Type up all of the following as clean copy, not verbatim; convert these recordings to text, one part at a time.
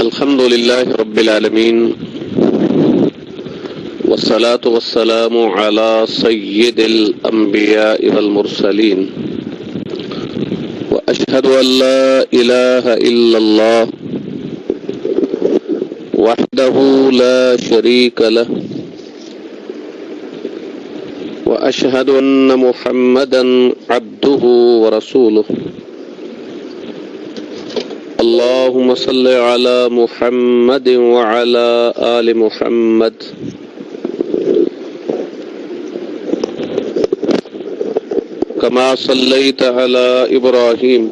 الحمد للہ رب العالمین والصلاة والسلام على سید الانبیاء والمرسلین واشہد ان لا الہ الا اللہ وحدہ لا شریک لہ واشہد ان محمدا عبدہ ورسولہ اللهم صل على محمد وعلى آل محمد كما صليت على إبراهيم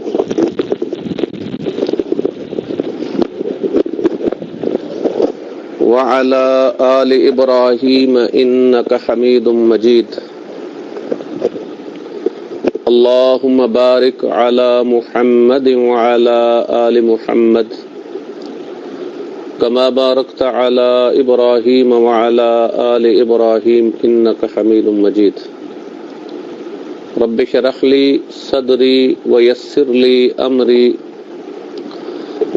وعلى آل إبراهيم إنك حميد مجيد اللهم بارك على محمد وعلى آل محمد كما باركت على إبراهيم وعلى آل إبراهيم إنك حميد مجيد رب اشرح لي صدري ويسر لي أمري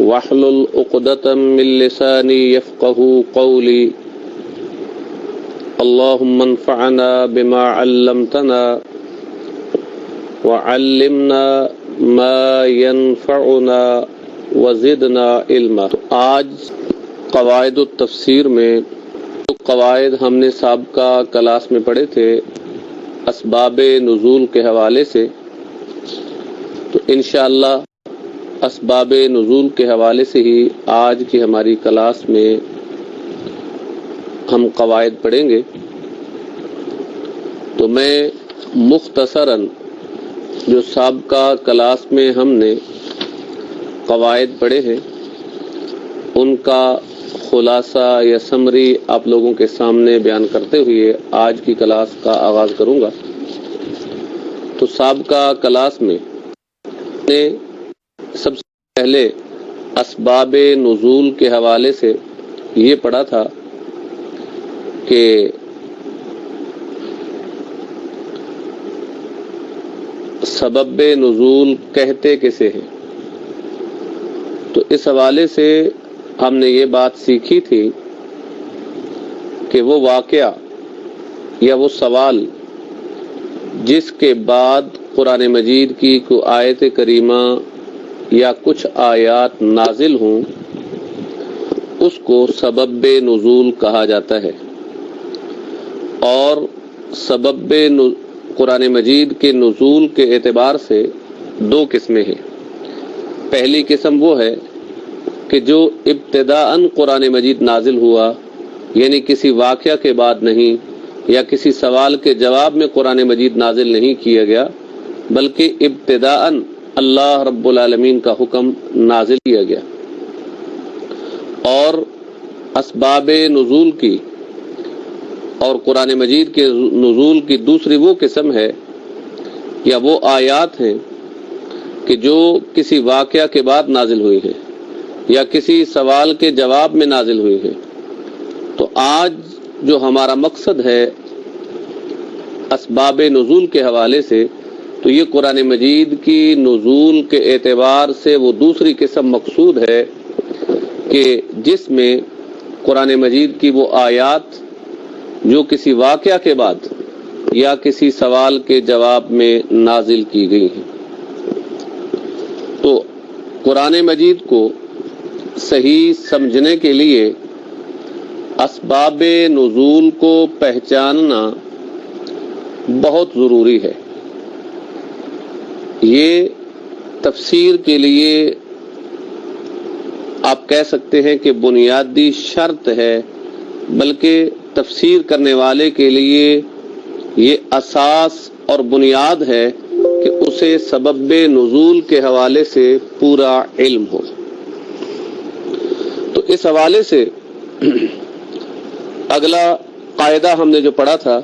واحلل عقدة من لساني يفقهوا قولي اللهم انفعنا بما علمتنا وعلمنا ما ينفعنا وزدنا علما۔ آج قواعد التفسیر میں جو قواعد ہم نے سابقہ کلاس میں پڑھے تھے اسباب نزول کے حوالے سے، تو انشاءاللہ اسباب نزول کے حوالے سے ہی آج کی ہماری کلاس میں ہم قواعد پڑھیں گے۔ تو میں مختصراً جو سابقہ کلاس میں ہم نے قواعد پڑھے ہیں ان کا خلاصہ یا سمری آپ لوگوں کے سامنے بیان کرتے ہوئے آج کی کلاس کا آغاز کروں گا۔ تو سابقہ کلاس میں نے سب سے پہلے اسباب نزول کے حوالے سے یہ پڑھا تھا کہ سبب نزول کہتے کسے ہیں۔ تو اس حوالے سے ہم نے یہ بات سیکھی تھی کہ وہ واقعہ یا وہ سوال جس کے بعد قرآن مجید کی کوئی آیت کریمہ یا کچھ آیات نازل ہوں اس کو سبب نزول کہا جاتا ہے۔ اور سبب قرآن مجید کے نزول کے اعتبار سے دو قسمیں ہیں۔ پہلی قسم وہ ہے کہ جو ابتداءً قرآن مجید نازل ہوا، یعنی کسی واقعہ کے بعد نہیں یا کسی سوال کے جواب میں قرآن مجید نازل نہیں کیا گیا، بلکہ ابتداءً اللہ رب العالمین کا حکم نازل کیا گیا۔ اور اسباب نزول کی اور قرآن مجید کے نزول کی دوسری وہ قسم ہے یا وہ آیات ہیں کہ جو کسی واقعہ کے بعد نازل ہوئی ہیں یا کسی سوال کے جواب میں نازل ہوئی ہیں۔ تو آج جو ہمارا مقصد ہے اسباب نزول کے حوالے سے، تو یہ قرآن مجید کی نزول کے اعتبار سے وہ دوسری قسم مقصود ہے کہ جس میں قرآن مجید کی وہ آیات جو کسی واقعہ کے بعد یا کسی سوال کے جواب میں نازل کی گئی ہیں۔ تو قرآن مجید کو صحیح سمجھنے کے لیے اسباب نزول کو پہچاننا بہت ضروری ہے۔ یہ تفسیر کے لیے آپ کہہ سکتے ہیں کہ بنیادی شرط ہے، بلکہ تفسیر کرنے والے کے لیے یہ اساس اور بنیاد ہے کہ اسے سبب نزول کے حوالے سے پورا علم ہو۔ تو اس حوالے سے اگلا قاعدہ ہم نے جو پڑھا تھا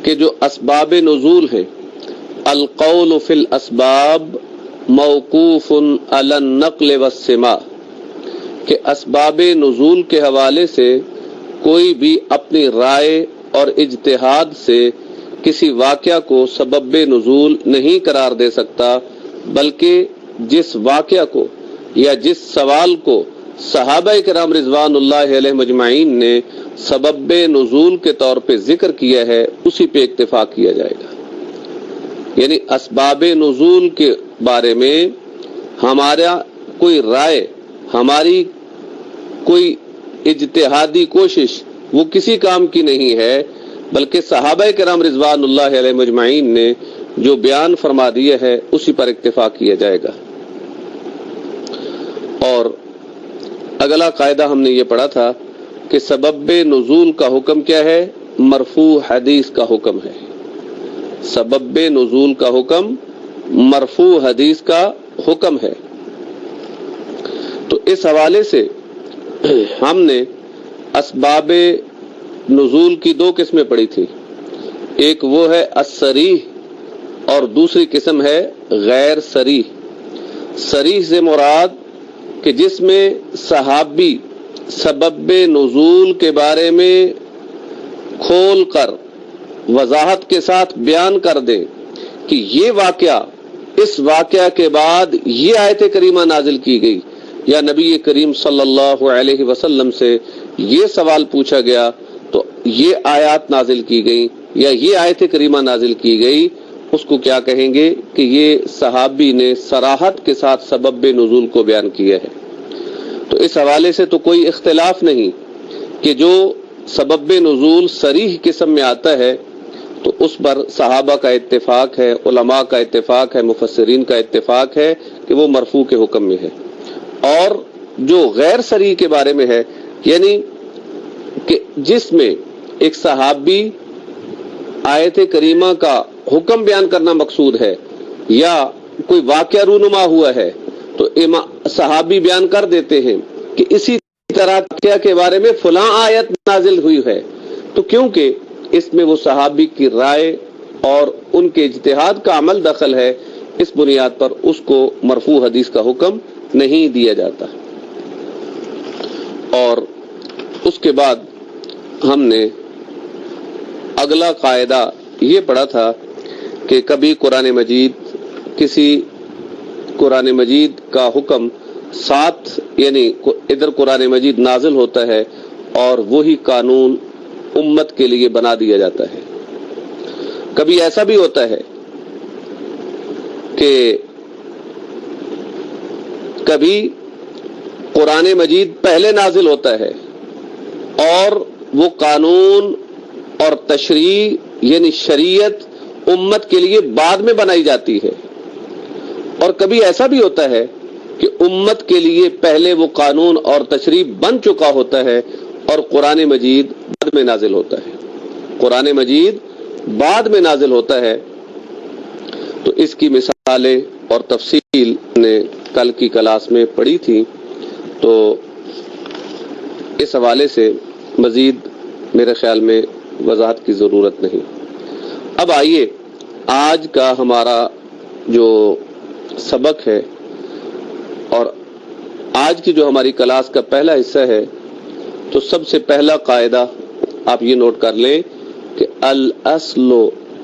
کہ جو اسباب نزول ہیں، القول فی الاسباب موقوف علی النقل والسماع، کہ اسباب نزول کے حوالے سے کوئی بھی اپنی رائے اور اجتہاد سے کسی واقعہ کو سبب نزول نہیں قرار دے سکتا، بلکہ جس واقعہ کو یا جس سوال کو صحابہ کرام رضوان اللہ علیہ مجمعین نے سبب نزول کے طور پہ ذکر کیا ہے اسی پہ اتفاق کیا جائے گا. یعنی اسباب نزول کے بارے میں ہمارا کوئی رائے، ہماری کوئی اجتہادی کوشش وہ کسی کام کی نہیں ہے، بلکہ صحابہ کرام رضوان اللہ علیہ مجمعین نے جو بیان فرما دیا ہے اسی پر اتفاق کیا جائے گا. اور اگلا قاعدہ ہم نے یہ پڑھا تھا کہ سبب نزول کا حکم کیا ہے؟ مرفوع حدیث کا حکم ہے. سبب نزول کا حکم مرفوع حدیث کا حکم ہے. تو اس حوالے سے ہم نے اسباب نزول کی دو قسمیں پڑھی تھی. ایک وہ ہے الصریح اور دوسری قسم ہے غیر صریح. صریح سے مراد کہ جس میں صحابی سبب نزول کے بارے میں کھول کر وضاحت کے ساتھ بیان کر دیں کہ یہ واقعہ، اس واقعہ کے بعد یہ آیت کریمہ نازل کی گئی، یا نبی کریم صلی اللہ علیہ وسلم سے یہ سوال پوچھا گیا تو یہ آیات نازل کی گئی یا یہ آیت کریمہ نازل کی گئی، اس کو کیا کہیں گے کہ یہ صحابی نے صراحت کے ساتھ سبب نزول کو بیان کیا ہے. تو اس حوالے سے تو کوئی اختلاف نہیں کہ جو سبب نزول صریح قسم میں آتا ہے تو اس پر صحابہ کا اتفاق ہے، علماء کا اتفاق ہے، مفسرین کا اتفاق ہے کہ وہ مرفوع کے حکم میں ہے. اور جو غیر صریح کے بارے میں ہے، یعنی کہ جس میں ایک صحابی آیت کریمہ کا حکم بیان کرنا مقصود ہے یا کوئی واقعہ رونما ہوا ہے تو صحابی بیان کر دیتے ہیں کہ اسی طرح کے بارے میں فلاں آیت نازل ہوئی ہے، تو کیونکہ اس میں وہ صحابی کی رائے اور ان کے اجتہاد کا عمل دخل ہے، اس بنیاد پر اس کو مرفوع حدیث کا حکم نہیں دیا جاتا. اور اس کے بعد ہم نے اگلا قاعدہ یہ پڑھا تھا کہ کبھی قرآن مجید کا حکم ساتھ، یعنی ادھر قرآن مجید نازل ہوتا ہے اور وہی قانون امت کے لیے بنا دیا جاتا ہے. کبھی ایسا بھی ہوتا ہے کہ کبھی قرآن مجید پہلے نازل ہوتا ہے اور وہ قانون اور تشریع یعنی شریعت امت کے لیے بعد میں بنائی جاتی ہے. اور کبھی ایسا بھی ہوتا ہے کہ امت کے لیے پہلے وہ قانون اور تشریع بن چکا ہوتا ہے اور قرآن مجید بعد میں نازل ہوتا ہے. قرآن مجید بعد میں نازل ہوتا ہے. تو اس کی مثالیں اور تفصیل نے کل کی کلاس میں پڑھی تھی، تو اس حوالے سے مزید میرے خیال میں وضاحت کی ضرورت نہیں. اب آئیے آج کا ہمارا جو سبق ہے اور آج کی جو ہماری کلاس کا پہلا حصہ ہے، تو سب سے پہلا قاعدہ آپ یہ نوٹ کر لیں کہ الاصل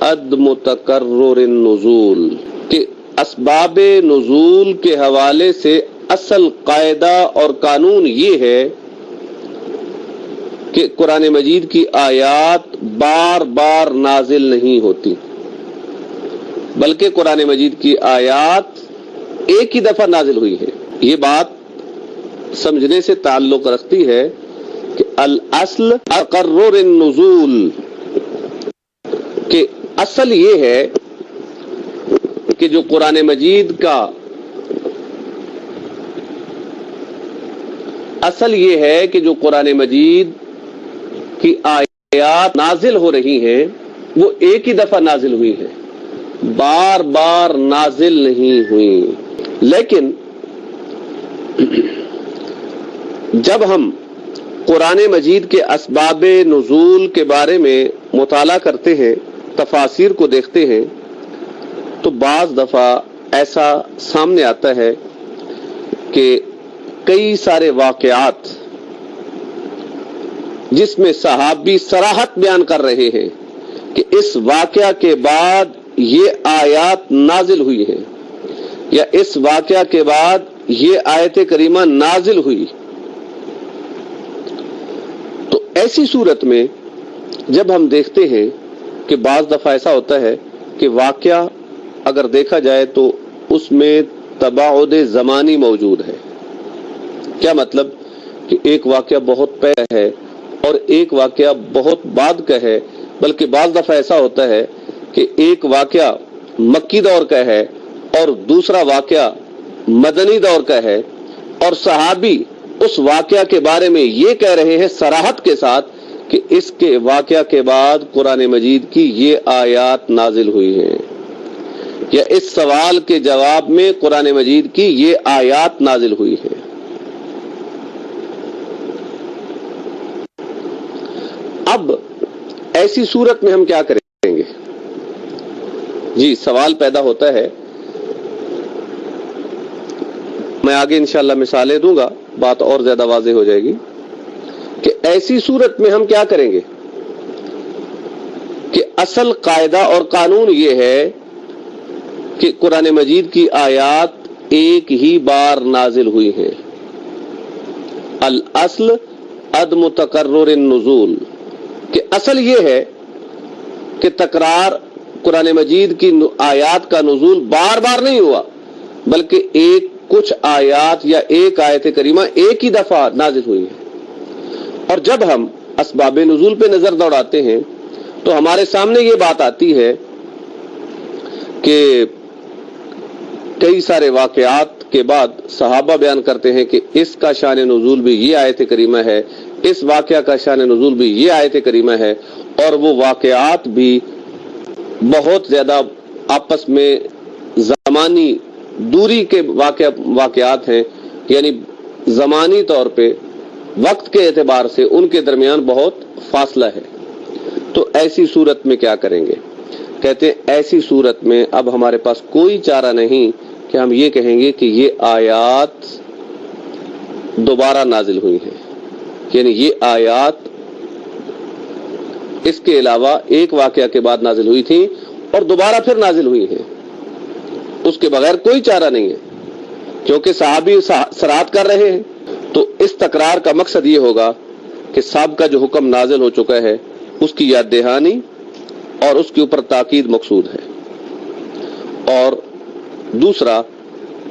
عدم تکرر النزول، کہ اسباب نزول کے حوالے سے اصل قاعدہ اور قانون یہ ہے کہ قرآن مجید کی آیات بار بار نازل نہیں ہوتی، بلکہ قرآن مجید کی آیات ایک ہی دفعہ نازل ہوئی ہے. یہ بات سمجھنے سے تعلق رکھتی ہے کہ الاصل تقرر النزول، کہ اصل یہ ہے کہ جو قرآن مجید کا اصل یہ ہے کہ جو قرآن مجید کی آیات نازل ہو رہی ہیں وہ ایک ہی دفعہ نازل ہوئی ہیں، بار بار نازل نہیں ہوئی. لیکن جب ہم قرآن مجید کے اسباب نزول کے بارے میں مطالعہ کرتے ہیں، تفاسیر کو دیکھتے ہیں، تو بعض دفعہ ایسا سامنے آتا ہے کہ کئی سارے واقعات جس میں صحابی صراحت بیان کر رہے ہیں کہ اس واقعہ کے بعد یہ آیات نازل ہوئی ہیں، یا اس واقعہ کے بعد یہ آیت کریمہ نازل ہوئی۔ تو ایسی صورت میں جب ہم دیکھتے ہیں کہ بعض دفعہ ایسا ہوتا ہے کہ واقعہ اگر دیکھا جائے تو اس میں تباعد زمانی موجود ہے۔ کیا مطلب کہ ایک واقعہ بہت پہلے ہے اور ایک واقعہ بہت بعد کا ہے، بلکہ بعض دفعہ ایسا ہوتا ہے کہ ایک واقعہ مکی دور کا ہے اور دوسرا واقعہ مدنی دور کا ہے، اور صحابی اس واقعہ کے بارے میں یہ کہہ رہے ہیں صراحت کے ساتھ کہ اس کے واقعہ کے بعد قرآن مجید کی یہ آیات نازل ہوئی ہیں، یا اس سوال کے جواب میں قرآن مجید کی یہ آیات نازل ہوئی ہیں۔ اب ایسی صورت میں ہم کیا کریں گے؟ جی سوال پیدا ہوتا ہے، میں آگے انشاءاللہ مثالیں دوں گا، بات اور زیادہ واضح ہو جائے گی کہ ایسی صورت میں ہم کیا کریں گے کہ اصل قاعدہ اور قانون یہ ہے کہ قرآن مجید کی آیات ایک ہی بار نازل ہوئی ہیں۔ الاصل عدم تکرر النزول، کہ اصل یہ ہے کہ تکرار قرآن مجید کی آیات کا نزول بار بار نہیں ہوا، بلکہ ایک کچھ آیات یا ایک آیت کریمہ ایک ہی دفعہ نازل ہوئی ہے۔ اور جب ہم اسباب نزول پہ نظر دوڑاتے ہیں تو ہمارے سامنے یہ بات آتی ہے کہ کئی سارے واقعات کے بعد صحابہ بیان کرتے ہیں کہ اس کا شان نزول بھی یہ آیت کریمہ ہے، اس واقعہ کا شان نزول بھی یہ آیت کریمہ ہے، اور وہ واقعات بھی بہت زیادہ آپس میں زمانی دوری کے واقعات ہیں، یعنی زمانی طور پہ وقت کے اعتبار سے ان کے درمیان بہت فاصلہ ہے۔ تو ایسی صورت میں کیا کریں گے؟ کہتے ہیں ایسی صورت میں اب ہمارے پاس کوئی چارہ نہیں کہ ہم یہ کہیں گے کہ یہ آیات دوبارہ نازل ہوئی ہیں، یعنی یہ آیات اس کے علاوہ ایک واقعہ کے بعد نازل ہوئی تھی اور دوبارہ پھر نازل ہوئی ہیں، اس کے بغیر کوئی چارہ نہیں ہے، کیونکہ صحابی صراحت کر رہے ہیں۔ تو اس تکرار کا مقصد یہ ہوگا کہ سابقہ جو حکم نازل ہو چکا ہے اس کی یاد دہانی اور اس کے اوپر تاکید مقصود ہے۔ اور دوسرا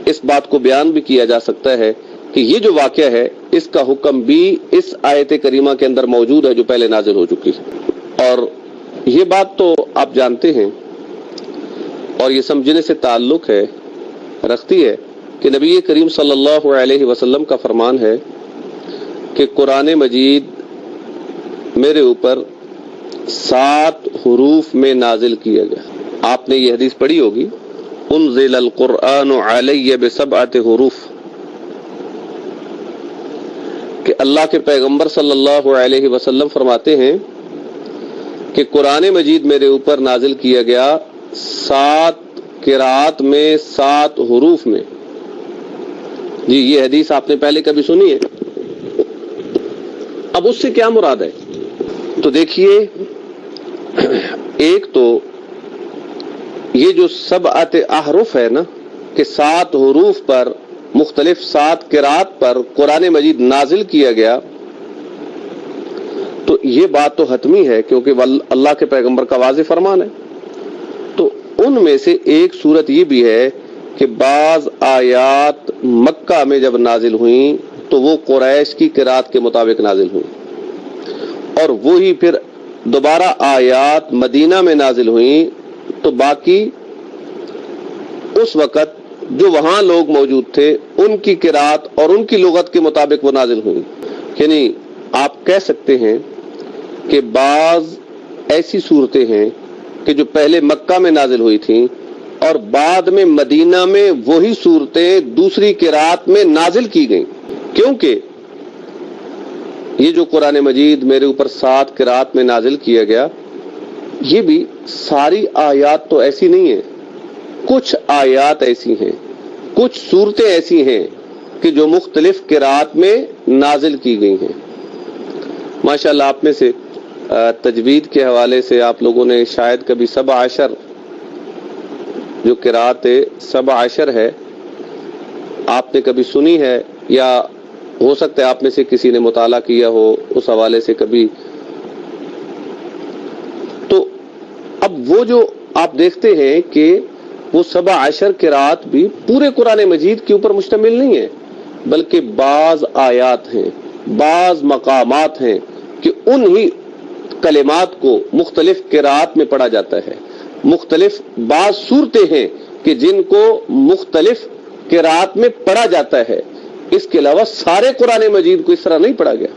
اس بات کو بیان بھی کیا جا سکتا ہے کہ یہ جو واقعہ ہے اس کا حکم بھی اس آیت کریمہ کے اندر موجود ہے جو پہلے نازل ہو چکی ہے۔ اور یہ بات تو آپ جانتے ہیں اور یہ سمجھنے سے تعلق ہے رکھتی ہے کہ نبی کریم صلی اللہ علیہ وسلم کا فرمان ہے کہ قرآن مجید میرے اوپر 7 حروف میں نازل کیا گیا۔ آپ نے یہ حدیث پڑھی ہوگی، انزل القرآن علی بسبعۃ حروف، کہ اللہ کے پیغمبر صلی اللہ علیہ وسلم فرماتے ہیں کہ قرآن مجید میرے اوپر نازل کیا گیا 7 قرات میں 7 حروف میں۔ جی یہ حدیث آپ نے پہلے کبھی سنی ہے؟ اب اس سے کیا مراد ہے؟ تو دیکھیے، ایک تو یہ جو 7 احرف ہے نا کہ 7 حروف پر مختلف 7 قرات پر قرآن مجید نازل کیا گیا، تو یہ بات تو حتمی ہے کیونکہ اللہ کے پیغمبر کا واضح فرمان ہے۔ تو ان میں سے ایک صورت یہ بھی ہے کہ بعض آیات مکہ میں جب نازل ہوئیں تو وہ قریش کی قرات کے مطابق نازل ہوئیں، اور وہی پھر دوبارہ آیات مدینہ میں نازل ہوئیں تو باقی اس وقت جو وہاں لوگ موجود تھے ان کی قرات اور ان کی لغت کے مطابق وہ نازل ہوئیں۔ یعنی آپ کہہ سکتے ہیں کہ بعض ایسی صورتیں ہیں کہ جو پہلے مکہ میں نازل ہوئی تھیں اور بعد میں مدینہ میں وہی صورتیں دوسری قرات میں نازل کی گئیں، کیونکہ یہ جو قرآن مجید میرے اوپر 7 قرات میں نازل کیا گیا، یہ بھی ساری آیات تو ایسی نہیں ہیں، کچھ آیات ایسی ہیں، کچھ صورتیں ایسی ہیں کہ جو مختلف قرات میں نازل کی گئی ہیں۔ ماشاءاللہ آپ میں سے تجوید کے حوالے سے آپ لوگوں نے شاید کبھی 17 جو قرات 17 ہے آپ نے کبھی سنی ہے یا ہو سکتا ہے آپ میں سے کسی نے مطالعہ کیا ہو اس حوالے سے کبھی. تو اب وہ جو آپ دیکھتے ہیں کہ وہ 17 قرات بھی پورے قرآن مجید کے اوپر مشتمل نہیں ہے، بلکہ بعض آیات ہیں، بعض مقامات ہیں کہ انہی کلمات کو مختلف قرات میں پڑھا جاتا ہے. مختلف بعض صورتیں ہیں کہ جن کو مختلف قرات میں پڑھا جاتا ہے. اس کے علاوہ سارے قرآن مجید کو اس طرح نہیں پڑھا گیا.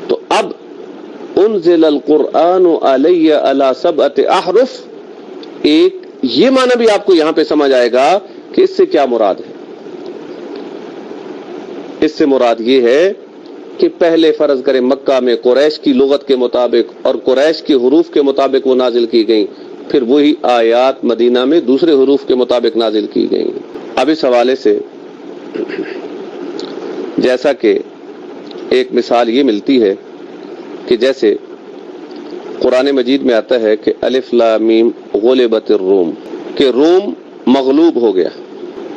تو اب انزل القرآن علی علی 7 احرف، ایک یہ معنی بھی آپ کو یہاں پہ سمجھ آئے گا کہ اس سے کیا مراد ہے. اس سے مراد یہ ہے کہ پہلے فرض کریں مکہ میں قریش کی لغت کے مطابق اور قریش کے حروف کے مطابق وہ نازل کی گئیں، پھر وہی آیات مدینہ میں دوسرے حروف کے مطابق نازل کی گئیں. اب اس حوالے سے جیسا کہ ایک مثال یہ ملتی ہے کہ جیسے قرآن مجید میں آتا ہے کہ الف لام میم غلبت الروم، کہ روم مغلوب ہو گیا.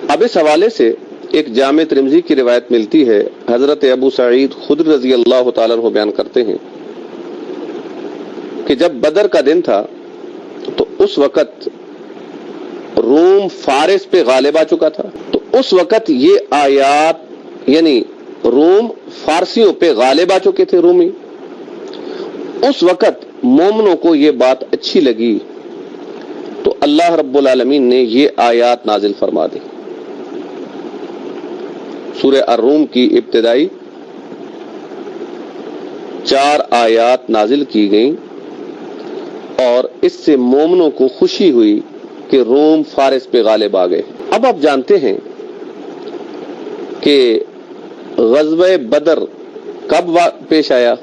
اب اس حوالے سے ایک جامع ترمذی کی روایت ملتی ہے، حضرت ابو سعید خدری رضی اللہ تعالیٰ عنہ بیان کرتے ہیں کہ جب بدر کا دن تھا تو اس وقت روم فارس پہ غالب آ چکا تھا. تو اس وقت یہ آیات، یعنی روم فارسیوں پہ غالب آ چکے تھے رومی. اس وقت مومنوں کو یہ بات اچھی لگی تو اللہ رب العالمین نے یہ آیات نازل فرما دی. سورہ الروم کی ابتدائی 4 آیات نازل کی گئیں اور اس سے مومنوں کو خوشی ہوئی کہ روم فارس پہ غالب آ گئے. اب آپ جانتے ہیں کہ غزوہ بدر کب پیش آیا؟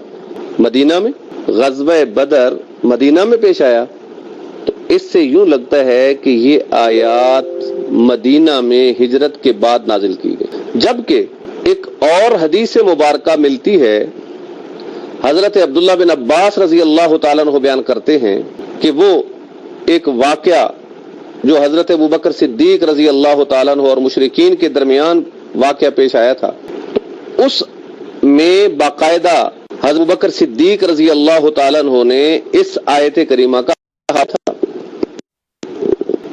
مدینہ میں. غزوہ بدر مدینہ میں پیش آیا. تو اس سے یوں لگتا ہے کہ یہ آیات مدینہ میں ہجرت کے بعد نازل کی گئی. جبکہ ایک اور حدیث مبارکہ ملتی ہے، حضرت عبداللہ بن عباس رضی اللہ تعالیٰ عنہ بیان کرتے ہیں کہ وہ ایک واقعہ جو حضرت ابوبکر صدیق رضی اللہ تعالیٰ عنہ اور مشرکین کے درمیان واقعہ پیش آیا تھا، اس میں باقاعدہ حضرت ابوبکر صدیق رضی اللہ تعالیٰ عنہ نے اس آیت کریمہ کا کہا تھا.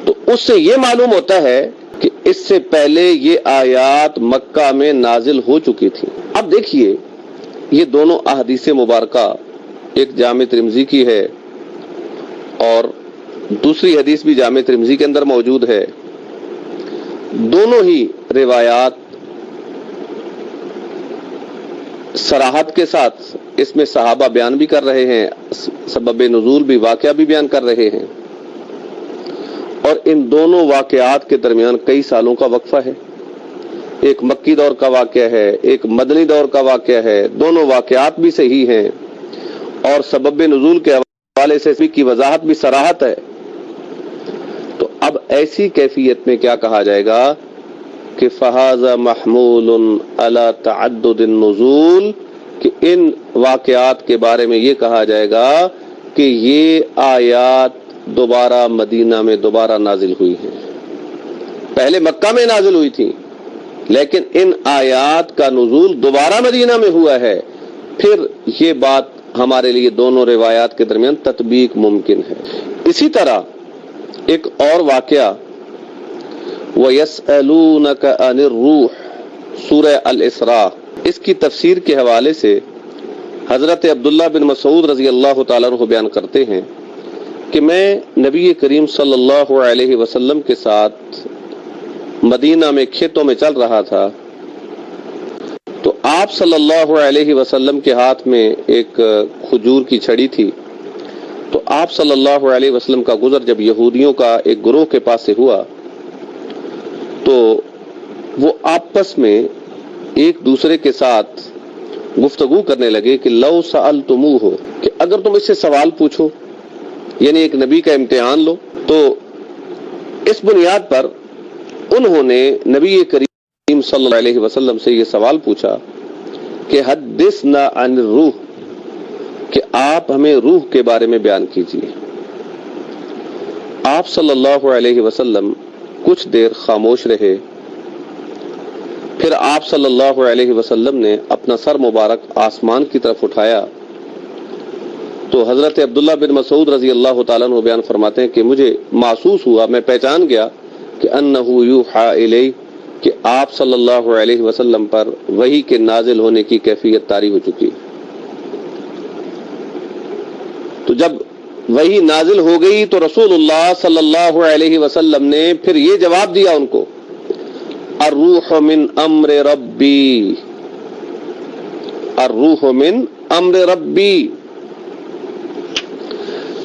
تو اس سے یہ معلوم ہوتا ہے کہ اس سے پہلے یہ آیات مکہ میں نازل ہو چکی تھی. اب دیکھیے یہ دونوں احادیث مبارکہ، ایک جامع ترمذی کی ہے اور دوسری حدیث بھی جامع ترمذی کے اندر موجود ہے. دونوں ہی روایات صراحت کے ساتھ اس میں صحابہ بیان بھی کر رہے ہیں، سبب نزول بھی، واقعہ بھی بیان کر رہے ہیں. اور ان دونوں واقعات کے درمیان کئی سالوں کا وقفہ ہے. ایک مکی دور کا واقعہ ہے، ایک مدنی دور کا واقعہ ہے. دونوں واقعات بھی صحیح ہیں اور سبب نزول کے حوالے سے اس کی وضاحت بھی صراحت ہے. تو اب ایسی کیفیت میں کیا کہا جائے گا کہ فَهَذَا مَحْمُولٌ عَلَى تَعَدُّدِ النُّزُولِ، کہ ان واقعات کے بارے میں یہ کہا جائے گا کہ یہ آیات دوبارہ مدینہ میں دوبارہ نازل ہوئی ہیں. پہلے مکہ میں نازل ہوئی تھی لیکن ان آیات کا نزول دوبارہ مدینہ میں ہوا ہے. پھر یہ بات ہمارے لیے دونوں روایات کے درمیان تطبیق ممکن ہے. اسی طرح ایک اور واقعہ وَيَسْأَلُونَكَ عَنِ الرُّوحِ سورہ الاسراء، اس کی تفسیر کے حوالے سے حضرت عبداللہ بن مسعود رضی اللہ تعالیٰ عنہ بیان کرتے ہیں کہ میں نبی کریم صلی اللہ علیہ وسلم کے ساتھ مدینہ میں کھیتوں میں چل رہا تھا تو آپ صلی اللہ علیہ وسلم کے ہاتھ میں ایک کھجور کی چھڑی تھی. تو آپ صلی اللہ علیہ وسلم کا گزر جب یہودیوں کا ایک گروہ کے پاس سے ہوا تو وہ آپس میں ایک دوسرے کے ساتھ گفتگو کرنے لگے کہ لو سألتموہ، کہ اگر تم اس سے سوال پوچھو، یعنی ایک نبی کا امتحان لو. تو اس بنیاد پر انہوں نے نبی کریم صلی اللہ علیہ وسلم سے یہ سوال پوچھا کہ حدثنا عن الروح، کہ آپ ہمیں روح کے بارے میں بیان کیجیے. آپ صلی اللہ علیہ وسلم کچھ دیر خاموش رہے پھر آپ صلی اللہ علیہ وسلم نے اپنا سر مبارک آسمان کی طرف اٹھایا تو حضرت عبداللہ بن مسعود رضی اللہ تعالیٰ عنہ بیان فرماتے ہیں کہ مجھے محسوس ہوا، میں پہچان گیا کہ انہ یوحی الی، کہ آپ صلی اللہ علیہ وسلم پر وحی کے نازل ہونے کی کیفیت طاری ہو چکی۔ تو جب وحی نازل ہو گئی تو رسول اللہ صلی اللہ علیہ وسلم نے پھر یہ جواب دیا ان کو، الروح من امر ربی، الروح من امر ربی۔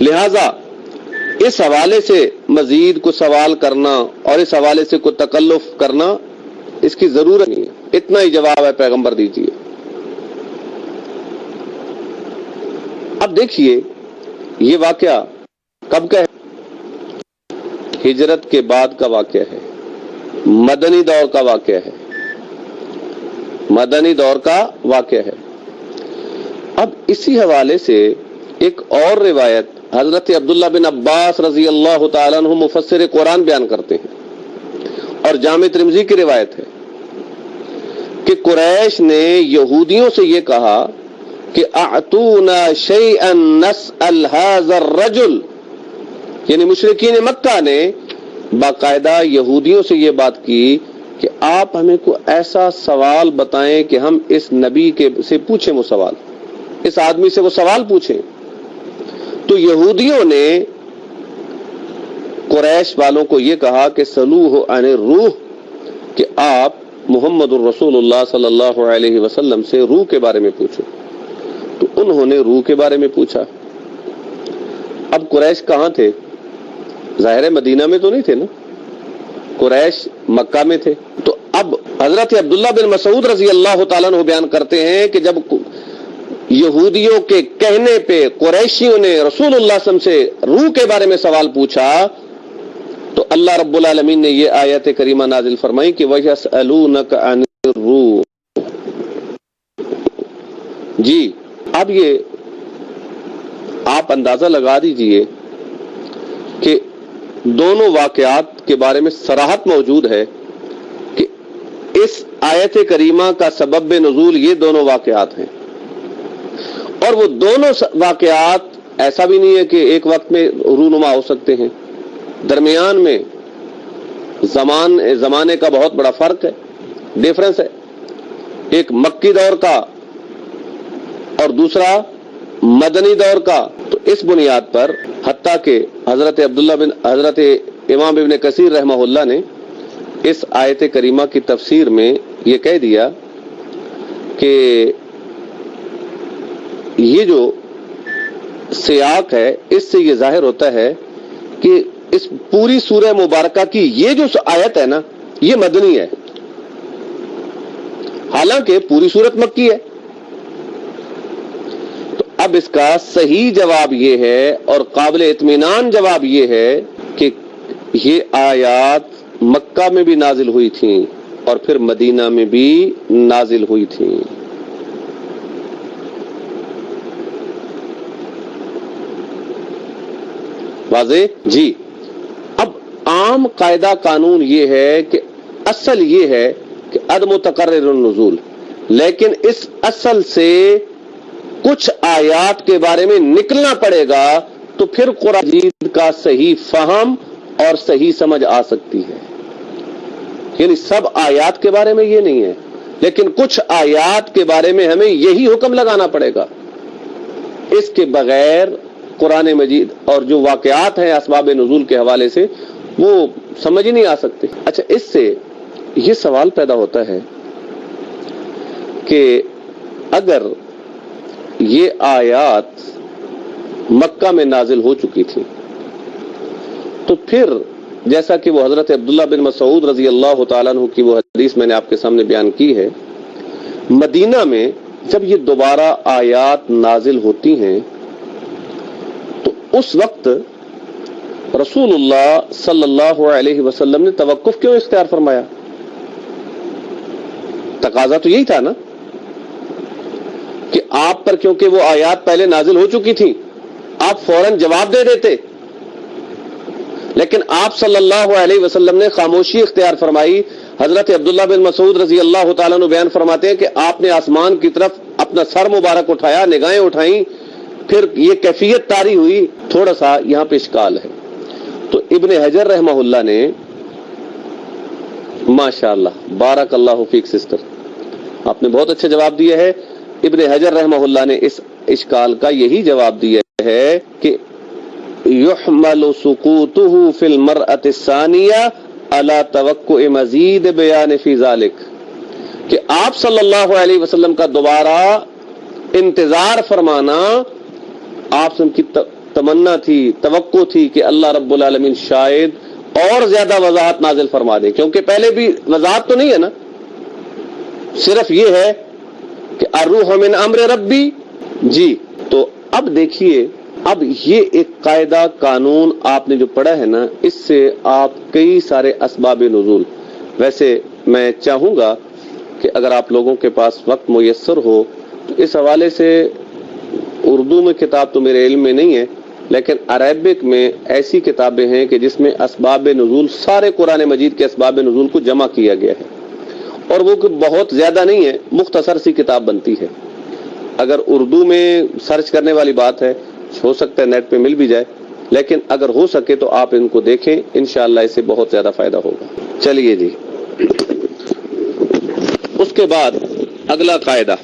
لہذا اس حوالے سے مزید کو سوال کرنا اور اس حوالے سے کوئی تکلف کرنا اس کی ضرورت نہیں ہے، اتنا ہی جواب ہے پیغمبر دیجیے۔ اب دیکھیے یہ واقعہ کب کا ہے؟ ہجرت کے بعد کا واقعہ ہے، مدنی دور کا واقعہ ہے، مدنی دور کا واقعہ ہے۔ اب اسی حوالے سے ایک اور روایت حضرت عبداللہ بن عباس رضی اللہ تعالیٰ عنہ مفسر قرآن بیان کرتے ہیں، اور جامع ترمذی کی روایت ہے کہ قریش نے یہودیوں سے یہ کہا کہ اعطونا شیئا نسأل هذا الرجل، یعنی مشرکین مکہ نے باقاعدہ یہودیوں سے یہ بات کی کہ آپ ہمیں کو ایسا سوال بتائیں کہ ہم اس نبی کے سے پوچھیں، وہ سوال اس آدمی سے وہ سوال پوچھیں۔ تو یہودیوں نے قریش والوں کو یہ کہا کہ سلوہ عن الروح، کہ آپ محمد الرسول اللہ صلی اللہ علیہ وسلم سے روح کے بارے میں پوچھو۔ تو انہوں نے روح کے بارے میں پوچھا۔ اب قریش کہاں تھے؟ ظاہر مدینہ میں تو نہیں تھے نا، قریش مکہ میں تھے۔ تو اب حضرت عبداللہ بن مسعود رضی اللہ تعالیٰ عنہ بیان کرتے ہیں کہ جب یہودیوں کے کہنے پہ قریشیوں نے رسول اللہ صلی اللہ علیہ وسلم سے روح کے بارے میں سوال پوچھا تو اللہ رب العالمین نے یہ آیت کریمہ نازل فرمائی کہ وَيَسْأَلُونَكَ عَنِ الرُّوحِ۔ جی اب یہ آپ اندازہ لگا دیجئے کہ دونوں واقعات کے بارے میں صراحت موجود ہے کہ اس آیت کریمہ کا سبب نزول یہ دونوں واقعات ہیں، اور وہ دونوں واقعات ایسا بھی نہیں ہے کہ ایک وقت میں رونما ہو سکتے ہیں، درمیان میں زمانے کا بہت بڑا فرق ہے، ڈیفرنس ہے، ایک مکی دور کا اور دوسرا مدنی دور کا۔ تو اس بنیاد پر حتیٰ کہ حضرت امام ابن کثیر رحمہ اللہ نے اس آیت کریمہ کی تفسیر میں یہ کہہ دیا کہ یہ جو سیاق ہے اس سے یہ ظاہر ہوتا ہے کہ اس پوری سورہ مبارکہ کی یہ جو آیت ہے نا یہ مدنی ہے، حالانکہ پوری سورت مکی ہے۔ تو اب اس کا صحیح جواب یہ ہے اور قابل اطمینان جواب یہ ہے کہ یہ آیات مکہ میں بھی نازل ہوئی تھیں اور پھر مدینہ میں بھی نازل ہوئی تھیں۔ واضح؟ جی اب عام قاعدہ قانون یہ ہے کہ اصل یہ ہے کہ عدم متقرر النزول، لیکن اس اصل سے کچھ آیات کے بارے میں نکلنا پڑے گا تو پھر قرآن مجید کا صحیح فہم اور صحیح سمجھ آ سکتی ہے۔ یعنی سب آیات کے بارے میں یہ نہیں ہے، لیکن کچھ آیات کے بارے میں ہمیں یہی حکم لگانا پڑے گا، اس کے بغیر قرآن مجید اور جو واقعات ہیں اسباب نزول کے حوالے سے وہ سمجھ نہیں آ سکتے۔ اچھا، اس سے یہ سوال پیدا ہوتا ہے کہ اگر یہ آیات مکہ میں نازل ہو چکی تھی تو پھر جیسا کہ وہ حضرت عبداللہ بن مسعود رضی اللہ تعالیٰ عنہ کی وہ حدیث میں نے آپ کے سامنے بیان کی ہے، مدینہ میں جب یہ دوبارہ آیات نازل ہوتی ہیں تو اس وقت رسول اللہ صلی اللہ علیہ وسلم نے توقف کیوں اختیار فرمایا؟ تقاضا تو یہی تھا نا کہ آپ پر کیونکہ وہ آیات پہلے نازل ہو چکی تھی آپ فوراً جواب دے دیتے، لیکن آپ صلی اللہ علیہ وسلم نے خاموشی اختیار فرمائی حضرت عبداللہ بن مسعود رضی اللہ تعالیٰ عنہ بیان فرماتے ہیں کہ آپ نے آسمان کی طرف اپنا سر مبارک اٹھایا، نگاہیں اٹھائیں، پھر یہ کیفیت طاری ہوئی۔ تھوڑا سا یہاں پہ اشکال ہے، تو ابن حجر رحمہ اللہ نے، ماشاءاللہ بارک اللہ فیک سسٹر، آپ نے بہت اچھا جواب دیا ہے۔ ابن حجر رحمہ اللہ نے اس اشکال کا یہی جواب دیا ہے کہ یحمل سقوطه فی المرأة الثانیہ علی توقع مزید بیان فی ذالک، کہ آپ صلی اللہ علیہ وسلم کا دوبارہ انتظار فرمانا آپ کی تمنا تھی، توقع تھی کہ اللہ رب العالمین شاید اور زیادہ وضاحت نازل فرما دے، کیونکہ پہلے بھی وضاحت تو نہیں ہے نا، صرف یہ ہے کہ الروح من امر ربی۔ جی تو اب دیکھیے، اب یہ ایک قاعدہ قانون آپ نے جو پڑھا ہے نا، اس سے آپ کئی سارے اسباب نزول، ویسے میں چاہوں گا کہ اگر آپ لوگوں کے پاس وقت میسر ہو تو اس حوالے سے اردو میں کتاب تو میرے علم میں نہیں ہے، لیکن عربک میں ایسی کتابیں ہیں کہ جس میں اسباب نزول، سارے قرآن مجید کے اسباب نزول کو جمع کیا گیا ہے، اور وہ بہت زیادہ نہیں ہے، مختصر سی کتاب بنتی ہے۔ اگر اردو میں سرچ کرنے والی بات ہے، ہو سکتا ہے نیٹ پہ مل بھی جائے، لیکن اگر ہو سکے تو آپ ان کو دیکھیں، انشاءاللہ اس سے بہت زیادہ فائدہ ہوگا۔ چلیے جی، اس کے بعد اگلا قاعدہ،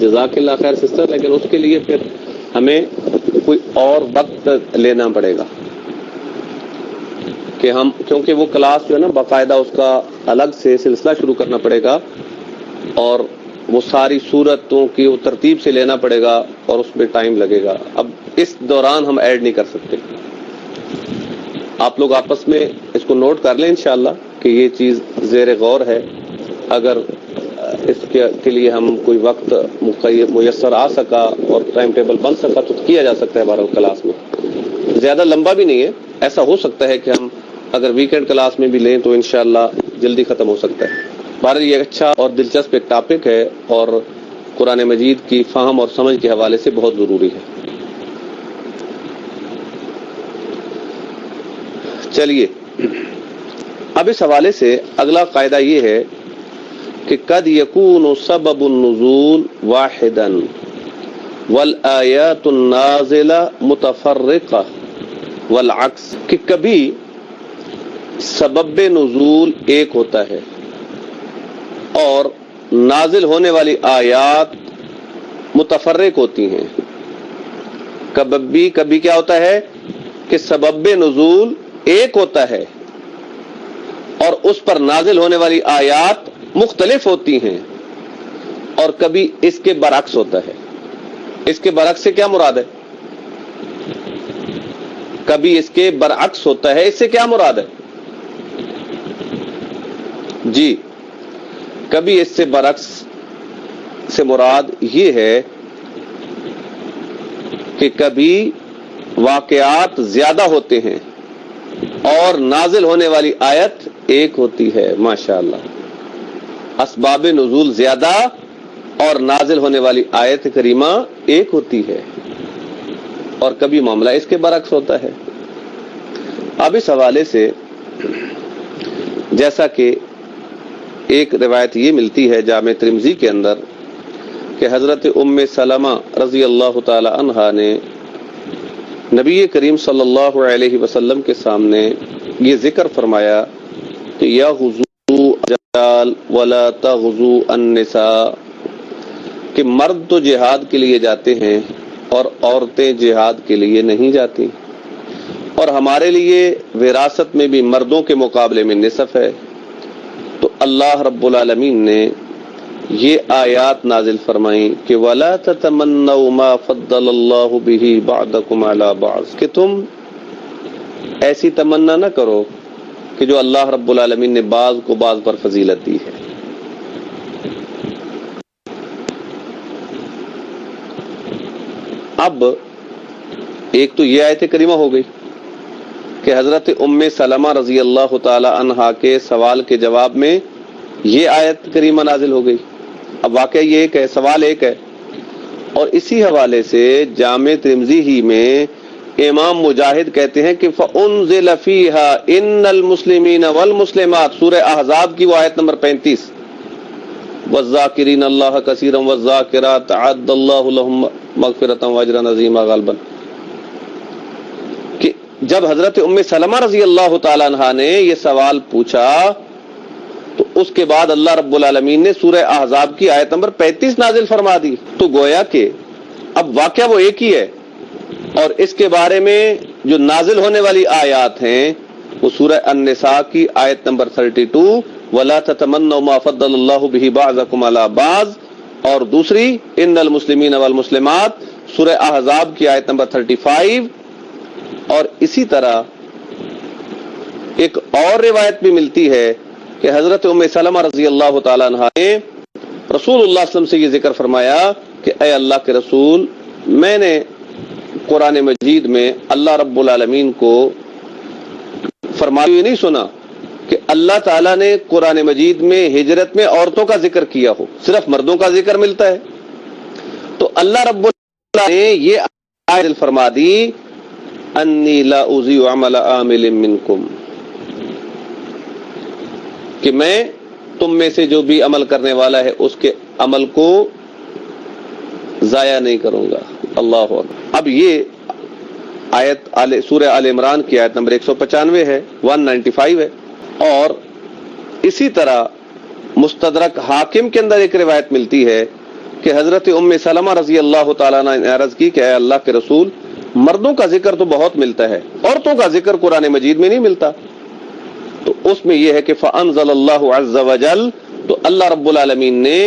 جزاک اللہ خیر سسٹر، لیکن اس کے لیے پھر ہمیں کوئی اور وقت لینا پڑے گا کہ ہم، کیونکہ وہ کلاس جو ہے نا باقاعدہ اس کا الگ سے سلسلہ شروع کرنا پڑے گا، اور وہ ساری صورتوں کی وہ ترتیب سے لینا پڑے گا، اور اس میں ٹائم لگے گا۔ اب اس دوران ہم ایڈ نہیں کر سکتے۔ آپ لوگ آپس میں اس کو نوٹ کر لیں انشاءاللہ کہ یہ چیز زیر غور ہے۔ اگر اس کے لیے ہم کوئی وقت میسر آ سکا اور ٹائم ٹیبل بن سکا تو کیا جا سکتا ہے بہرحال کلاس میں، زیادہ لمبا بھی نہیں ہے۔ ایسا ہو سکتا ہے کہ ہم اگر ویکینڈ کلاس میں بھی لیں تو انشاءاللہ جلدی ختم ہو سکتا ہے۔ بہرحال یہ اچھا اور دلچسپ ایک ٹاپک ہے، اور قرآن مجید کی فہم اور سمجھ کے حوالے سے بہت ضروری ہے۔ چلیے، اب اس حوالے سے اگلا قاعدہ یہ ہے کہ قد یکون سبب النزول واحدا والآیات النازلہ متفرقہ والعکس، کہ کبھی سبب نزول ایک ہوتا ہے اور نازل ہونے والی آیات متفرق ہوتی ہیں۔ کبھی کیا ہوتا ہے کہ سبب نزول ایک ہوتا ہے اور اس پر نازل ہونے والی آیات مختلف ہوتی ہیں، اور کبھی اس کے برعکس ہوتا ہے۔ اس کے برعکس سے کیا مراد ہے؟ کبھی اس کے برعکس ہوتا ہے، اس سے کیا مراد ہے؟ جی، کبھی اس سے برعکس سے مراد یہ ہے کہ کبھی واقعات زیادہ ہوتے ہیں اور نازل ہونے والی آیت ایک ہوتی ہے۔ ماشاءاللہ، اسباب نزول زیادہ اور نازل ہونے والی آیت کریمہ ایک ہوتی ہے، اور کبھی معاملہ اس کے برعکس ہوتا ہے۔ اب اس حوالے سے جیسا کہ ایک روایت یہ ملتی ہے جامع ترمذی کے اندر کہ حضرت ام سلمہ رضی اللہ تعالی عنہا نے نبی کریم صلی اللہ علیہ وسلم کے سامنے یہ ذکر فرمایا کہ یا غزو الرجال ولا تغزو النساء، کہ مرد تو جہاد کے لیے جاتے ہیں اور عورتیں جہاد کے لیے نہیں جاتی، اور ہمارے لیے وراثت میں بھی مردوں کے مقابلے میں نصف ہے۔ تو اللہ رب العالمین نے یہ آیات نازل فرمائیں کہ وَلَا تَتَمَنَّوْا مَا فَضَّلَ اللَّهُ بِهِ بَعْضَكُمْ عَلَى بَعْضٍ، کہ تم ایسی تمنا نہ کرو کہ جو اللہ رب العالمین نے بعض کو بعض پر فضیلت دی ہے۔ اب ایک تو یہ آیت کریمہ ہو گئی کہ حضرت ام سلمہ رضی اللہ تعالی عنہا کے سوال کے جواب میں یہ آیت کریمہ نازل ہو گئی. اب واقعہ یہ ایک ہے، سوال ایک ہے. اور اسی حوالے سے جامع ترمذی ہی میں امام مجاہد کہتے ہیں کہ فَأُنزِلَ فِيهَا إِنَّ الْمُسْلِمِينَ وَالْمُسْلِمَاتِ سورہ احزاب کی وہ آیت نمبر 35 وَالذَّاكِرِينَ اللَّهَ كَثِيرًا وَالذَّاكِرَاتِ أَعَدَّ اللَّهُ لَهُمْ مَغْفِرَةً وَأَجْرًا عَظِيمًا غالباً، کہ جب حضرت ام سلمہ رضی اللہ تعالی عنہا نے یہ سوال پوچھا تو اس کے بعد اللہ رب العالمین نے سورہ احزاب کی آیت نمبر 35 نازل فرما دی. تو گویا کہ اب واقعہ وہ ایک ہی ہے، اور اس کے بارے میں جو نازل ہونے والی آیات ہیں وہ سورہ النساء کی آیت نمبر 32 وَلَا تَتَمَنَّوْا مَا فَضَّلَ اللَّهُ بِهِ بَعْضَكُمْ عَلَى بَعْضٍ، اور دوسری ان المسلمین والمسلمات سورہ احزاب کی آیت نمبر 35. اور اسی طرح ایک اور روایت بھی ملتی ہے کہ حضرت ام سلمہ رضی اللہ تعالیٰ عنہ نے رسول اللہ صلی اللہ علیہ وسلم سے یہ ذکر فرمایا کہ اے اللہ کے رسول، میں نے قرآن مجید میں اللہ رب العالمین کو فرماتے ہوئے نہیں سنا کہ اللہ تعالیٰ نے قرآن مجید میں ہجرت میں عورتوں کا ذکر کیا ہو، صرف مردوں کا ذکر ملتا ہے. تو اللہ رب العالمین نے یہ آیت فرما دی انی لا اضیع عمل عامل منکم، کہ میں تم میں سے جو بھی عمل کرنے والا ہے اس کے عمل کو ضائع نہیں کروں گا. اللہ اکبر. اب یہ آیت سورہ آل عمران کی آیت نمبر 195 ہے، 195 ہے. اور اسی طرح مستدرک حاکم کے اندر ایک روایت ملتی ہے کہ حضرت ام سلمہ رضی اللہ تعالیٰ نے عرض کی کہ اے اللہ کے رسول، مردوں کا ذکر تو بہت ملتا ہے، عورتوں کا ذکر قرآن مجید میں نہیں ملتا. تو اس میں یہ ہے کہ فَأَنزَلَ اللَّهُ عَزَّ وَجَلَّ، تو اللہ رب العالمین نے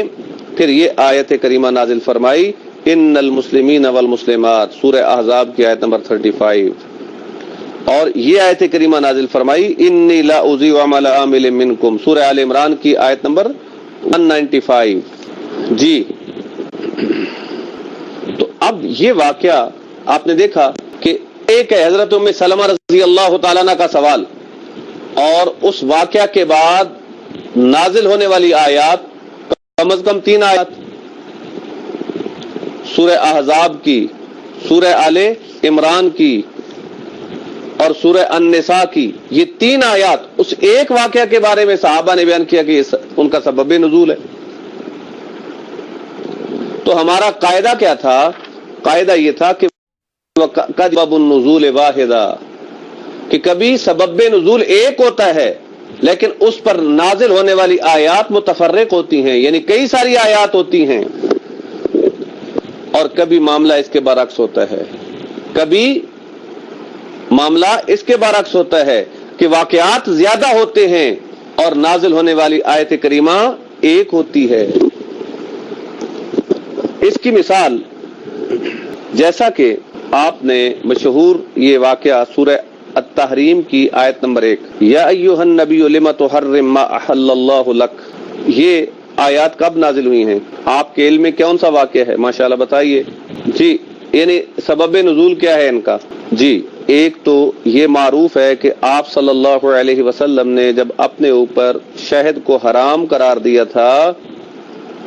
پھر یہ آیت کریمہ نازل فرمائی ان المسلمین والمسلمات سورہ احزاب کی آیت نمبر 35. اور یہ آیت کریمہ نازل فرمائی انی لا اضیع عمل عامل منکم سورہ آل عمران کی آیت نمبر 195. جی تو اب یہ واقعہ آپ نے دیکھا کہ ایک ہے حضرت ام سلمہ رضی اللہ تعالیٰ عنہ کا سوال، اور اس واقعہ کے بعد نازل ہونے والی آیات کم از کم 3 آیات، سورہ احزاب کی، سورہ آل عمران کی اور سورہ النساء کی. یہ 3 آیات اس ایک واقعہ کے بارے میں صحابہ نے بیان کیا کہ ان کا سبب نزول ہے. تو ہمارا قاعدہ کیا تھا؟ قاعدہ یہ تھا کہ سبب النزول واحدہ، کہ کبھی سبب نزول ایک ہوتا ہے لیکن اس پر نازل ہونے والی آیات متفرق ہوتی ہیں، یعنی کئی ساری آیات ہوتی ہیں. اور کبھی معاملہ اس کے برعکس ہوتا ہے، کبھی معاملہ اس کے برعکس ہوتا ہے کہ واقعات زیادہ ہوتے ہیں اور نازل ہونے والی آیت کریمہ ایک ہوتی ہے. اس کی مثال جیسا کہ آپ نے مشہور یہ واقعہ سورہ التحریم کی آیت نمبر 1 یا ایھا النبی لم تحرم ما احل اللہ لک، یہ آیات کب نازل ہوئی ہیں؟ آپ کے علم میں کون سا واقعہ ہے؟ ماشاءاللہ بتائیے. جی یعنی سبب نزول کیا ہے ان کا؟ جی ایک تو یہ معروف ہے کہ آپ صلی اللہ علیہ وسلم نے جب اپنے اوپر شہد کو حرام قرار دیا تھا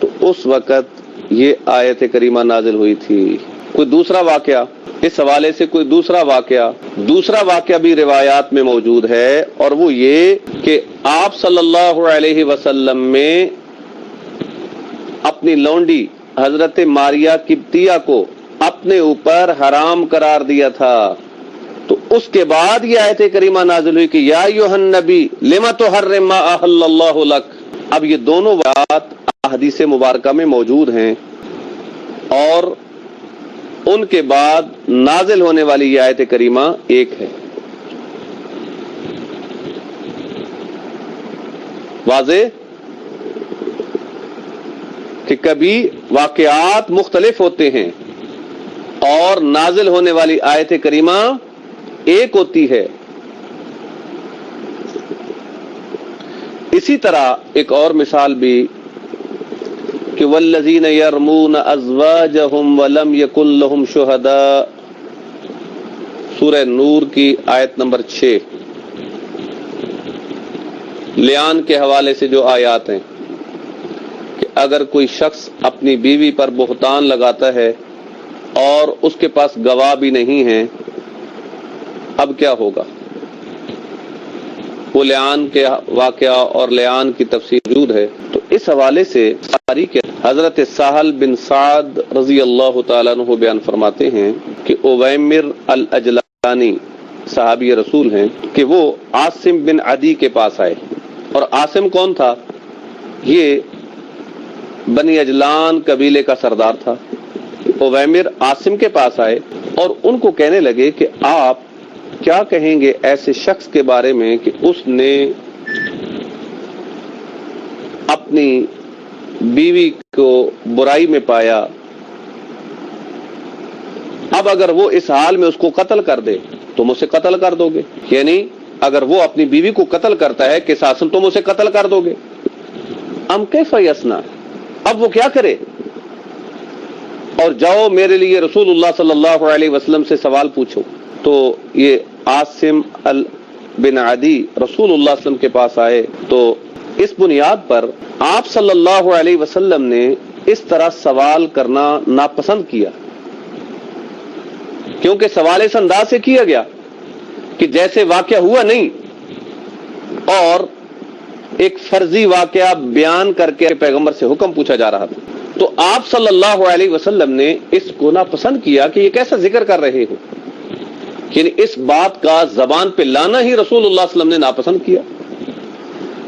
تو اس وقت یہ آیت کریمہ نازل ہوئی تھی. کوئی دوسرا واقعہ اس حوالے سے، کوئی دوسرا واقعہ بھی روایات میں موجود ہے، اور وہ یہ کہ آپ صلی اللہ علیہ وسلم میں اپنی لونڈی حضرت ماریہ قبطیہ کو اپنے اوپر حرام قرار دیا تھا. تو اس کے بعد یہ آیت کریمہ نازل ہوئی کہ یا ایھا النبی لم تحرم ما احل اللہ لک. اب یہ دونوں بات احادیث مبارکہ میں موجود ہیں، اور ان کے بعد نازل ہونے والی یہ آیت کریمہ ایک ہے. واضح کہ کبھی واقعات مختلف ہوتے ہیں اور نازل ہونے والی آیت کریمہ ایک ہوتی ہے. اسی طرح ایک اور مثال بھی کہ والذین یرمون ازواجہم ولم یکن لہم شہداء، سورہ نور کی آیت نمبر 6، لیان کے حوالے سے جو آیات ہیں کہ اگر کوئی شخص اپنی بیوی پر بہتان لگاتا ہے اور اس کے پاس گواہ بھی نہیں ہیں، اب کیا ہوگا؟ وہ لیان کے واقعہ اور لیان کی تفسیر موجود ہے۔ تو اس حوالے سے تاریخ حضرت سہل بن سعد رضی اللہ تعالیٰ عنہ بیان فرماتے ہیں کہ اویمر الاجلانی صحابی رسول ہیں کہ وہ عاصم بن عدی کے پاس آئے، اور عاصم کون تھا؟ یہ بنی اجلان قبیلے کا سردار تھا۔ اویمر عاصم کے پاس آئے اور ان کو کہنے لگے کہ آپ کیا کہیں گے ایسے شخص کے بارے میں کہ اس نے اپنی بیوی کو برائی میں پایا، اب اگر وہ اس حال میں اس کو قتل کر دے تم اسے قتل کر دو گے؟ یعنی اگر وہ اپنی بیوی کو قتل کرتا ہے قصاصاً تم اسے قتل کر دو گے؟ ام کیف یصنع، اب وہ کیا کرے؟ اور جاؤ میرے لیے رسول اللہ صلی اللہ علیہ وسلم سے سوال پوچھو۔ تو یہ عاصم بن عدی رسول اللہ صلی اللہ علیہ وسلم کے پاس آئے، تو اس بنیاد پر آپ صلی اللہ علیہ وسلم نے اس طرح سوال کرنا ناپسند کیا، کیونکہ سوال اس انداز سے کیا گیا کہ جیسے واقعہ ہوا نہیں اور ایک فرضی واقعہ بیان کر کے پیغمبر سے حکم پوچھا جا رہا تھا۔ تو آپ صلی اللہ علیہ وسلم نے اس کو ناپسند کیا کہ یہ کیسا ذکر کر رہے ہو، یعنی اس بات کا زبان پہ لانا ہی رسول اللہ صلی اللہ علیہ وسلم نے ناپسند کیا۔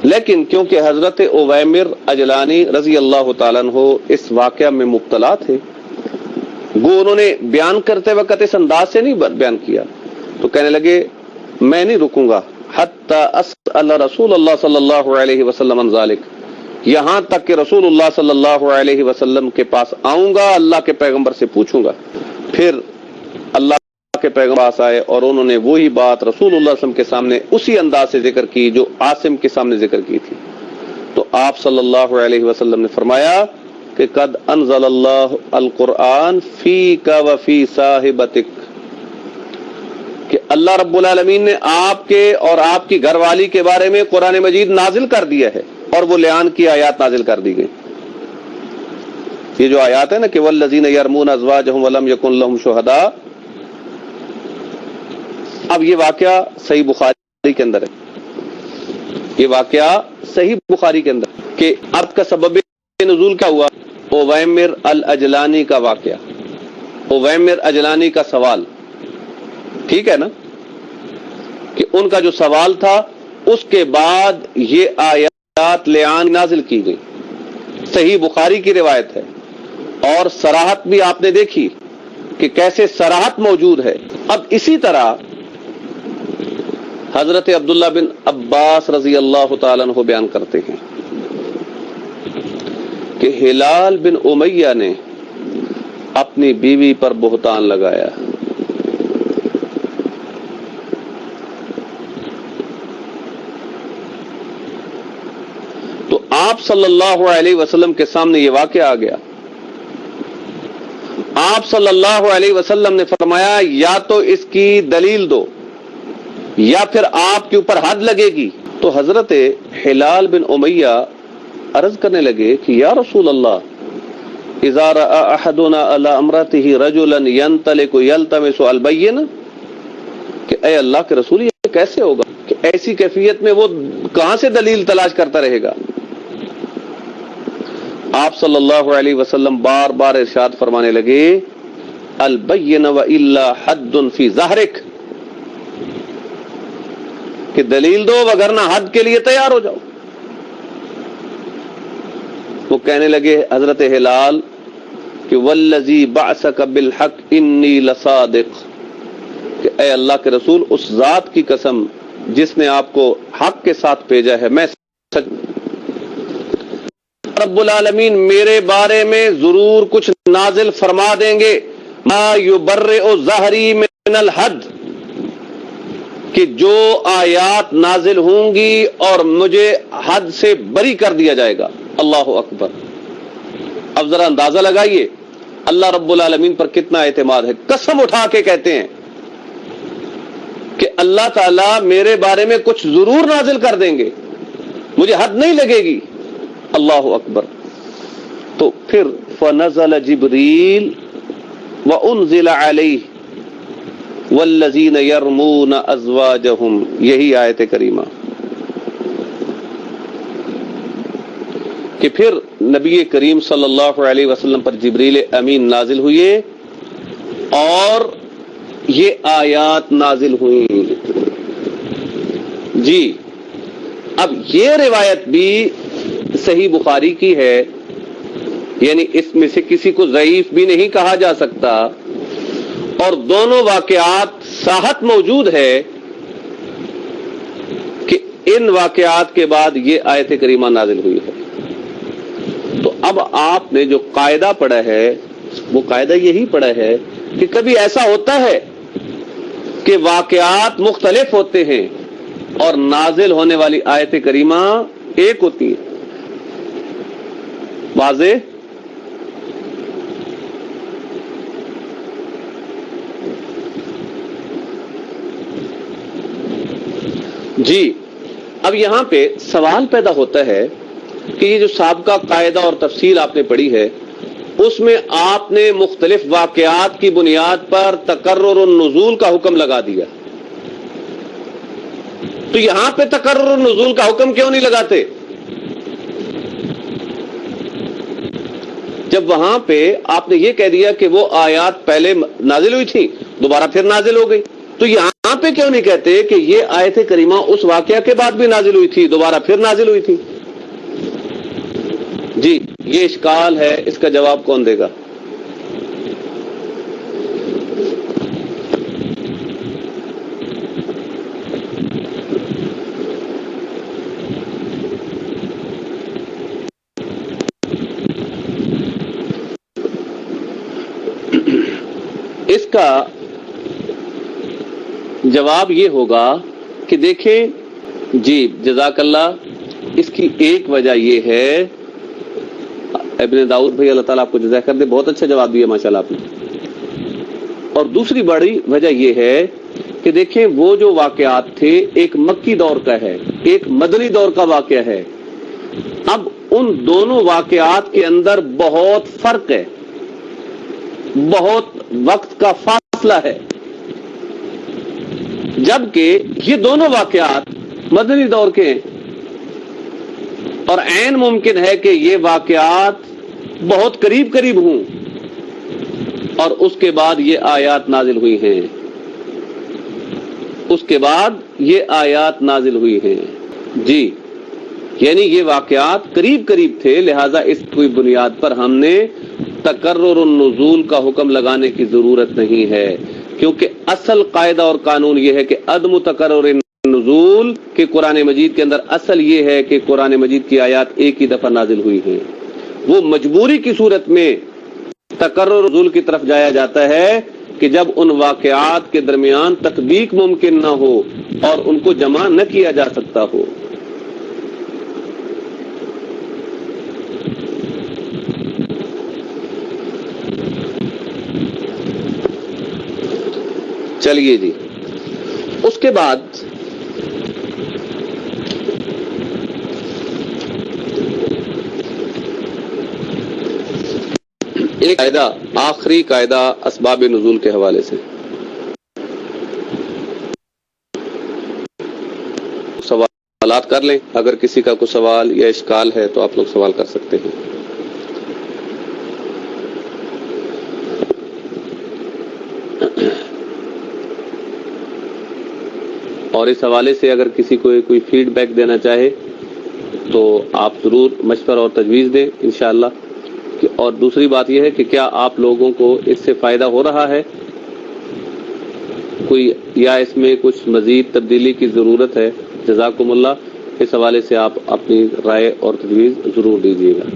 لیکن کیونکہ حضرت اویمر اجلانی رضی اللہ تعالیٰ عنہ اس واقعہ میں مبتلا تھے، گو انہوں نے بیان کرتے وقت اس انداز سے نہیں بیان کیا، تو کہنے لگے میں نہیں رکوں گا حتی اسأل رسول اللہ صلی اللہ علیہ وسلم عن ذالک، یہاں تک کہ رسول اللہ صلی اللہ علیہ وسلم کے پاس آؤں گا، اللہ کے پیغمبر سے پوچھوں گا۔ پھر اللہ کے پیغمبر پاس آئے اور انہوں نے وہی بات رسول اللہ صلی اللہ علیہ وسلم کے سامنے اسی انداز سے ذکر کی جو عاصم کے سامنے ذکر کی تھی۔ تو آپ صلی اللہ علیہ وسلم نے فرمایا کہ قد انزل اللہ القرآن فیک وفی صاحبتک، کہ اللہ رب العالمین نے آپ کے اور آپ کی گھر والی کے بارے میں قرآن مجید نازل کر دیا ہے، اور وہ لیان کی آیات نازل کر دی گئی۔ یہ جو آیات ہے نا کہ والذین یرمون ازواجہم ولم یکن لہم شہداء، اب یہ واقعہ صحیح بخاری کے اندر ہے، یہ واقعہ صحیح بخاری کے اندر کہ اب کا سبب نزول کیا ہوا؟ اویمر الاجلانی کا واقعہ، اویمر اجلانی کا سوال، ٹھیک ہے نا، کہ ان کا جو سوال تھا اس کے بعد یہ آیات لیان نازل کی گئی، صحیح بخاری کی روایت ہے، اور صراحت بھی آپ نے دیکھی کہ کیسے صراحت موجود ہے۔ اب اسی طرح حضرت عبداللہ بن عباس رضی اللہ تعالیٰ عنہ بیان کرتے ہیں کہ ہلال بن امیہ نے اپنی بیوی پر بہتان لگایا، تو آپ صلی اللہ علیہ وسلم کے سامنے یہ واقعہ آ گیا۔ آپ صلی اللہ علیہ وسلم نے فرمایا یا تو اس کی دلیل دو یا پھر آپ کے اوپر حد لگے گی۔ تو حضرت ہلال بن امیہ عرض کرنے لگے کہ یا رسول اللہ اذا رأى احدنا على امرته رجلا ينطلق يلتمس البينة، کہ اے اللہ کے رسول یہ کیسے ہوگا کہ ایسی کیفیت میں وہ کہاں سے دلیل تلاش کرتا رہے گا؟ آپ صلی اللہ علیہ وسلم بار بار ارشاد فرمانے لگے البینہ والا حد فی ظہرک، کہ دلیل دو وگرنہ حد کے لیے تیار ہو جاؤ۔ وہ کہنے لگے حضرت ہلال کہ والذی بعثک بالحق انی لصادق، کہ اے اللہ کے رسول اس ذات کی قسم جس نے آپ کو حق کے ساتھ بھیجا ہے میں سچ، رب العالمین میرے بارے میں ضرور کچھ نازل فرما دیں گے، ما یبرئ ظہری من الحد، کہ جو آیات نازل ہوں گی اور مجھے حد سے بری کر دیا جائے گا۔ اللہ اکبر۔ اب ذرا اندازہ لگائیے اللہ رب العالمین پر کتنا اعتماد ہے. قسم اٹھا کے کہتے ہیں کہ اللہ تعالیٰ میرے بارے میں کچھ ضرور نازل کر دیں گے, مجھے حد نہیں لگے گی. اللہ اکبر. تو پھر فنزل جبریل وانزل علیہ والذین یرمون ازواجہم, یہی آیت کریمہ کہ پھر نبی کریم صلی اللہ علیہ وسلم پر جبریل امین نازل ہوئے اور یہ آیات نازل ہوئی. جی اب یہ روایت بھی صحیح بخاری کی ہے, یعنی اس میں سے کسی کو ضعیف بھی نہیں کہا جا سکتا, اور دونوں واقعات صحت موجود ہے کہ ان واقعات کے بعد یہ آیت کریمہ نازل ہوئی ہے. تو اب آپ نے جو قاعدہ پڑھا ہے وہ قاعدہ یہی پڑھا ہے کہ کبھی ایسا ہوتا ہے کہ واقعات مختلف ہوتے ہیں اور نازل ہونے والی آیت کریمہ ایک ہوتی ہے. واضح؟ جی اب یہاں پہ سوال پیدا ہوتا ہے کہ یہ جو سابقہ قاعدہ اور تفصیل آپ نے پڑھی ہے اس میں آپ نے مختلف واقعات کی بنیاد پر تکرر النزول کا حکم لگا دیا, تو یہاں پہ تکرر النزول کا حکم کیوں نہیں لگاتے؟ جب وہاں پہ آپ نے یہ کہہ دیا کہ وہ آیات پہلے نازل ہوئی تھی دوبارہ پھر نازل ہو گئی, تو یہاں پہ کیوں نہیں کہتے کہ یہ آیت کریمہ اس واقعہ کے بعد بھی نازل ہوئی تھی دوبارہ پھر نازل ہوئی تھی؟ جی یہ اشکال ہے, اس کا جواب کون دے گا؟ اس کا جواب یہ ہوگا کہ دیکھیں جی جزاک اللہ, اس کی ایک وجہ یہ ہے, ابن داؤد بھائی اللہ تعالیٰ آپ کو جزا کر دے, بہت اچھا جواب دیا ماشاءاللہ آپ نے. اور دوسری بڑی وجہ یہ ہے کہ دیکھیں وہ جو واقعات تھے ایک مکی دور کا ہے ایک مدنی دور کا واقعہ ہے. اب ان دونوں واقعات کے اندر بہت فرق ہے, بہت وقت کا فاصلہ ہے, جبکہ یہ دونوں واقعات مدنی دور کے ہیں اور عین ممکن ہے کہ یہ واقعات بہت قریب قریب ہوں اور اس کے بعد یہ آیات نازل ہوئی ہیں, اس کے بعد یہ آیات نازل ہوئی ہیں. جی یعنی یہ واقعات قریب قریب تھے, لہذا اس کی بنیاد پر ہم نے تکرر النزول کا حکم لگانے کی ضرورت نہیں ہے, کیونکہ اصل قاعدہ اور قانون یہ ہے کہ عدم تکرر النزول کہ قرآن مجید کے اندر اصل یہ ہے کہ قرآن مجید کی آیات ایک ہی دفعہ نازل ہوئی ہیں. وہ مجبوری کی صورت میں تکرر النزول کی طرف جایا جاتا ہے کہ جب ان واقعات کے درمیان تطبیق ممکن نہ ہو اور ان کو جمع نہ کیا جا سکتا ہو. چلیے جی, اس کے بعد ایک قاعدہ, آخری قاعدہ اسباب نزول کے حوالے سے. سوالات کر لیں, اگر کسی کا کوئی سوال یا اشکال ہے تو آپ لوگ سوال کر سکتے ہیں. اور اس حوالے سے اگر کسی کو کوئی فیڈ بیک دینا چاہے تو آپ ضرور مشورہ اور تجویز دیں انشاءاللہ. اور دوسری بات یہ ہے کہ کیا آپ لوگوں کو اس سے فائدہ ہو رہا ہے کوئی, یا اس میں کچھ مزید تبدیلی کی ضرورت ہے؟ جزاکم اللہ. اس حوالے سے آپ اپنی رائے اور تجویز ضرور دیجیے گا.